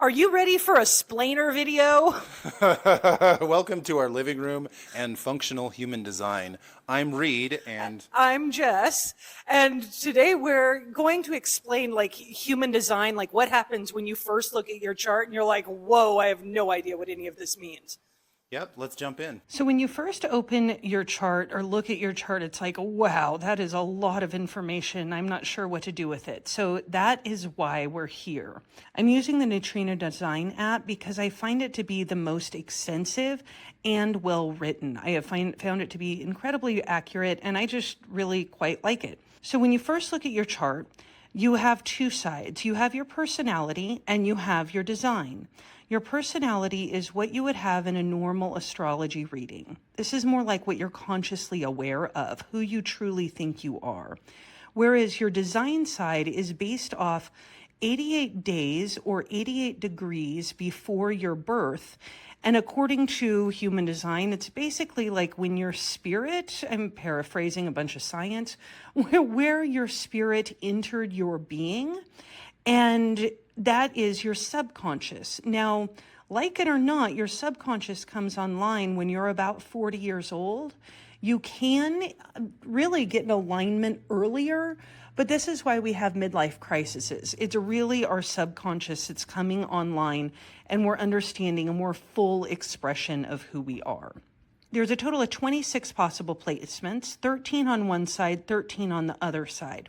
Are you ready for a splainer video? Welcome to our living room and functional human design. I'm Reid, and I'm Jess, and today we're going to explain like human design, like what happens when you first look at your chart and you're like, whoa, I have no idea what any of this means. yep, let's jump in. So when you first open your chart or look at your chart, it's like, wow, that is a lot of information. I'm not sure what to do with it. So that is why we're here. I'm using the Neutrino design app because I find it to be the most extensive and well written. I have found it to be incredibly accurate, and I just really quite like it. So when you first look at your chart, you have two sides. You have your personality and you have your design. Your personality is what you would have in a normal astrology reading. This is more like what you're consciously aware of, who you truly think you are. Whereas your design side is based off 88 days or 88 degrees before your birth. And according to human design, it's basically like when your spirit, I'm paraphrasing a bunch of science, where your spirit entered your being. And that is your subconscious. Now, like it or not, your subconscious comes online when you're about 40 years old. You can really get an alignment earlier, but this is why we have midlife crises. It's really our subconscious that's coming online, and we're understanding a more full expression of who we are. There's a total of 26 possible placements, 13 on one side, 13 on the other side.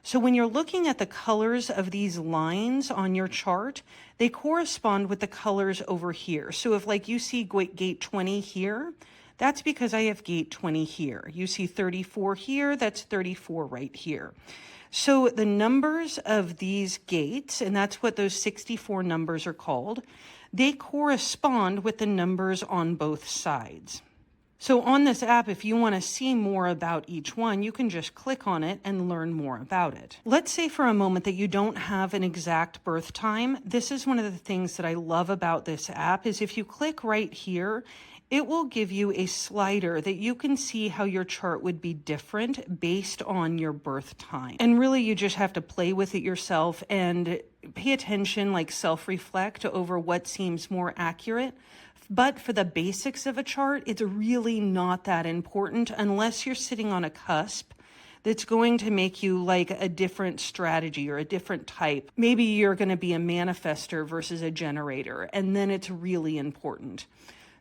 So when you're looking at the colors of these lines on your chart, they correspond with the colors over here. So if like you see gate 20 here, that's because I have gate 20 here. You see 34 here, that's 34 right here. So the numbers of these gates, and that's what those 64 numbers are called, they correspond with the numbers on both sides. So on this app, if you want to see more about each one, you can just click on it and learn more about it. Let's say for a moment that you don't have an exact birth time. This is one of the things that I love about this app is if you click right here, it will give you a slider that you can see how your chart would be different based on your birth time. And really, you just have to play with it yourself and pay attention, like self-reflect over what seems more accurate. But for the basics of a chart, it's really not that important unless you're sitting on a cusp that's going to make you like a different strategy or a different type. Maybe you're going to be a manifester versus a generator, and then it's really important.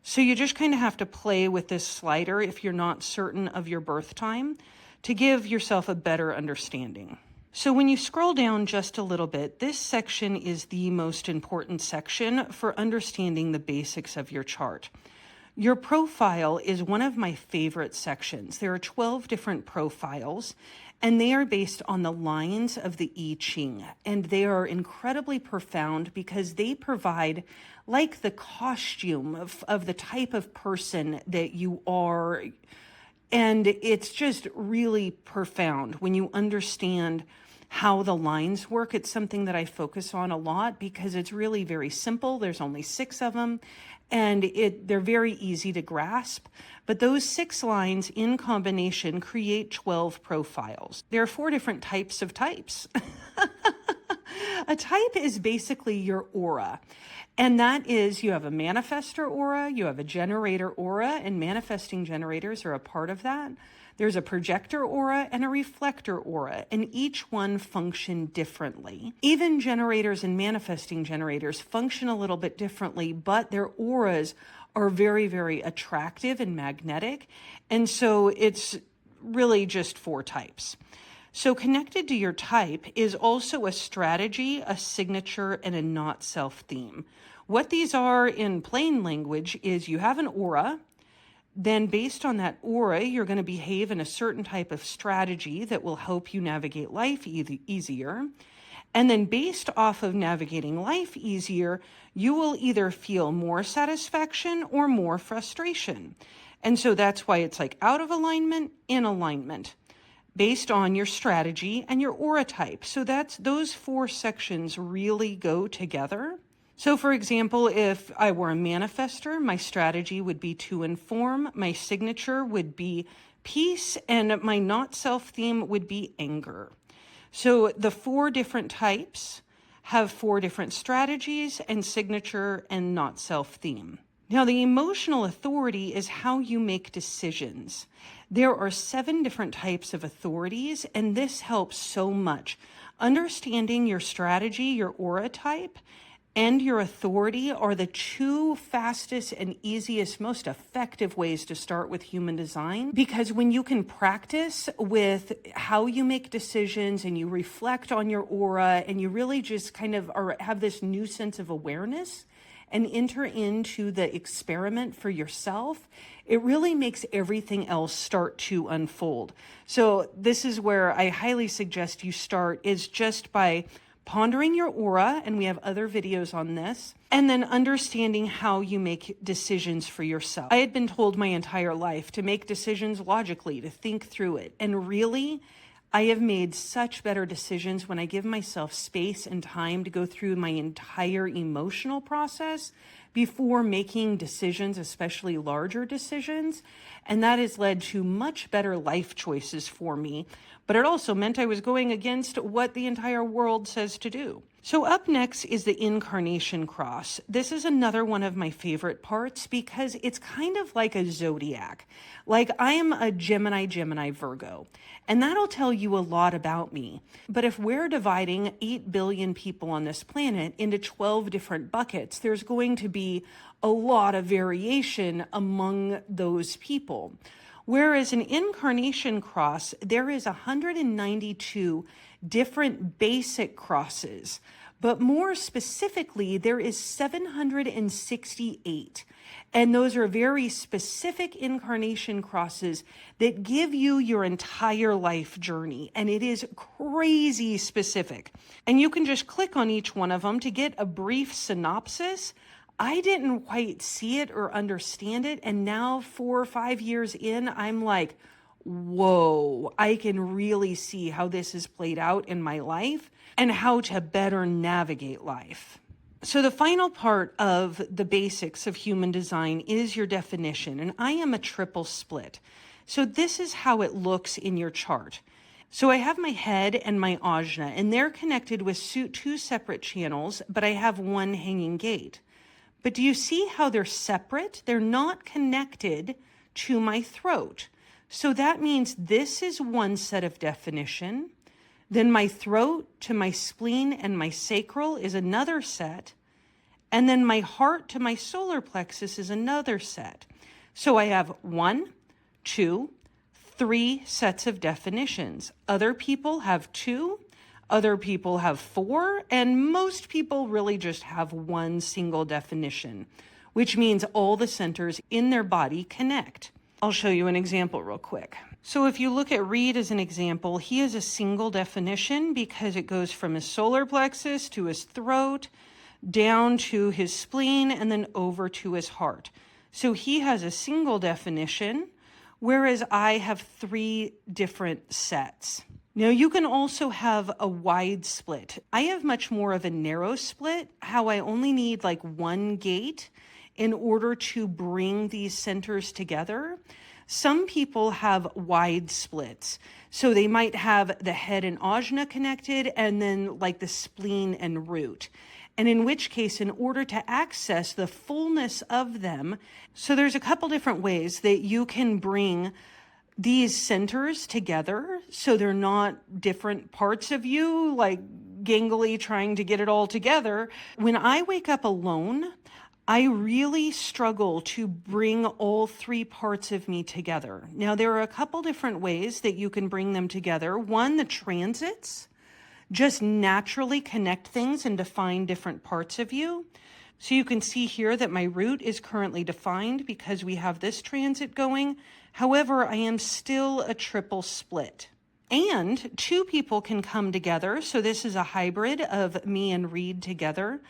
So you just kind of have to play with this slider if you're not certain of your birth time to give yourself a better understanding. So when you scroll down just a little bit, this section is the most important section for understanding the basics of your chart. Your profile is one of my favorite sections. There are 12 different profiles, and they are based on the lines of the I Ching. And they are incredibly profound because they provide like the costume of the type of person that you are. And it's just really profound when you understand how the lines work. It's something that I focus on a lot because it's really very simple. There's only 6 of them, and they're very easy to grasp. But those 6 lines in combination create 12 profiles. There are 4 different types of types. A type is basically your aura. And that is, you have a manifestor aura, you have a generator aura, and manifesting generators are a part of that. There's a projector aura and a reflector aura, and each one function differently. Even generators and manifesting generators function a little bit differently, but their auras are very, very attractive and magnetic. And so it's really just 4 types. So connected to your type is also a strategy, a signature, and a not self theme. What these are in plain language is you have an aura. Then based on that aura, you're going to behave in a certain type of strategy that will help you navigate life easier. And then based off of navigating life easier, you will either feel more satisfaction or more frustration. And so that's why it's like out of alignment, in alignment, based on your strategy and your aura type. So those 4 sections really go together. So for example, if I were a manifester, my strategy would be to inform, my signature would be peace, and my not self theme would be anger. So the 4 different types have 4 different strategies and signature and not self theme. Now, the emotional authority is how you make decisions. There are 7 different types of authorities, and this helps so much. Understanding your strategy, your aura type, and your authority are the 2 fastest and easiest, most effective ways to start with human design. Because when you can practice with how you make decisions and you reflect on your aura and you really just kind of have this new sense of awareness and enter into the experiment for yourself, it really makes everything else start to unfold. So this is where I highly suggest you start, is just by pondering your aura, and we have other videos on this, and then understanding how you make decisions for yourself. I had been told my entire life to make decisions logically, to think through it, and really, I have made such better decisions when I give myself space and time to go through my entire emotional process before making decisions, especially larger decisions. And that has led to much better life choices for me. But it also meant I was going against what the entire world says to do. So up next is the Incarnation Cross. This is another one of my favorite parts because it's kind of like a zodiac. Like, I am a Gemini, Virgo, and that'll tell you a lot about me. But if we're dividing 8 billion people on this planet into 12 different buckets, there's going to be a lot of variation among those people. Whereas an Incarnation Cross, there is 192 different basic crosses, but more specifically, there is 768. And those are very specific incarnation crosses that give you your entire life journey. And it is crazy specific. And you can just click on each one of them to get a brief synopsis. I didn't quite see it or understand it. And now 4 or 5 years in, I'm like, whoa, I can really see how this is played out in my life and how to better navigate life. So the final part of the basics of human design is your definition, and I am a triple split. So this is how it looks in your chart. So I have my head and my ajna, and they're connected with 2 separate channels, but I have one hanging gate. But do you see how they're separate? They're not connected to my throat. So that means this is one set of definition. Then my throat to my spleen and my sacral is another set. And then my heart to my solar plexus is another set. So I have 1, 2, 3 sets of definitions. Other people have 2, other people have 4, and most people really just have one single definition, which means all the centers in their body connect. I'll show you an example real quick. So if you look at Reid as an example, he has a single definition because it goes from his solar plexus to his throat, down to his spleen, and then over to his heart. So he has a single definition, whereas I have 3 different sets. Now you can also have a wide split. I have much more of a narrow split, how I only need like 1 gate in order to bring these centers together. Some people have wide splits. So they might have the head and ajna connected and then like the spleen and root. And in which case, in order to access the fullness of them, so there's a couple different ways that you can bring these centers together so they're not different parts of you, like gangly trying to get it all together. When I wake up alone, I really struggle to bring all 3 parts of me together. Now, there are a couple different ways that you can bring them together. One, the transits just naturally connect things and define different parts of you. So you can see here that my root is currently defined because we have this transit going. However, I am still a triple split. And 2 people can come together. So this is a hybrid of me and Reid together.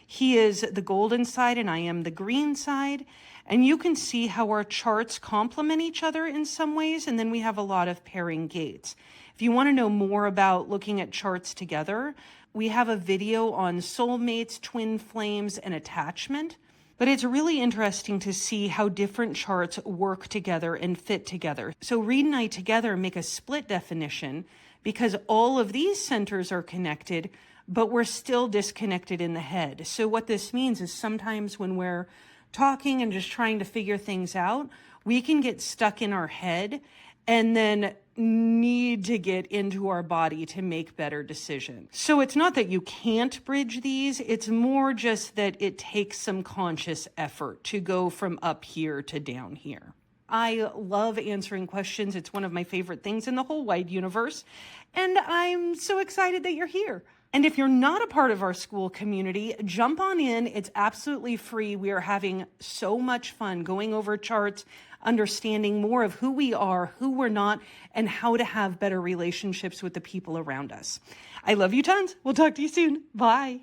He is the golden side and I am the green side. And you can see how our charts complement each other in some ways. And then we have a lot of pairing gates. If you want to know more about looking at charts together, we have a video on soulmates, twin flames, and attachment. But it's really interesting to see how different charts work together and fit together. So Reid and I together make a split definition because all of these centers are connected, but we're still disconnected in the head. So what this means is sometimes when we're talking and just trying to figure things out, we can get stuck in our head and then need to get into our body to make better decisions. So it's not that you can't bridge these, it's more just that it takes some conscious effort to go from up here to down here. I love answering questions. It's one of my favorite things in the whole wide universe. And I'm so excited that you're here. And if you're not a part of our Skool community, jump on in. It's absolutely free. We are having so much fun going over charts, understanding more of who we are, who we're not, and how to have better relationships with the people around us. I love you tons. We'll talk to you soon. Bye.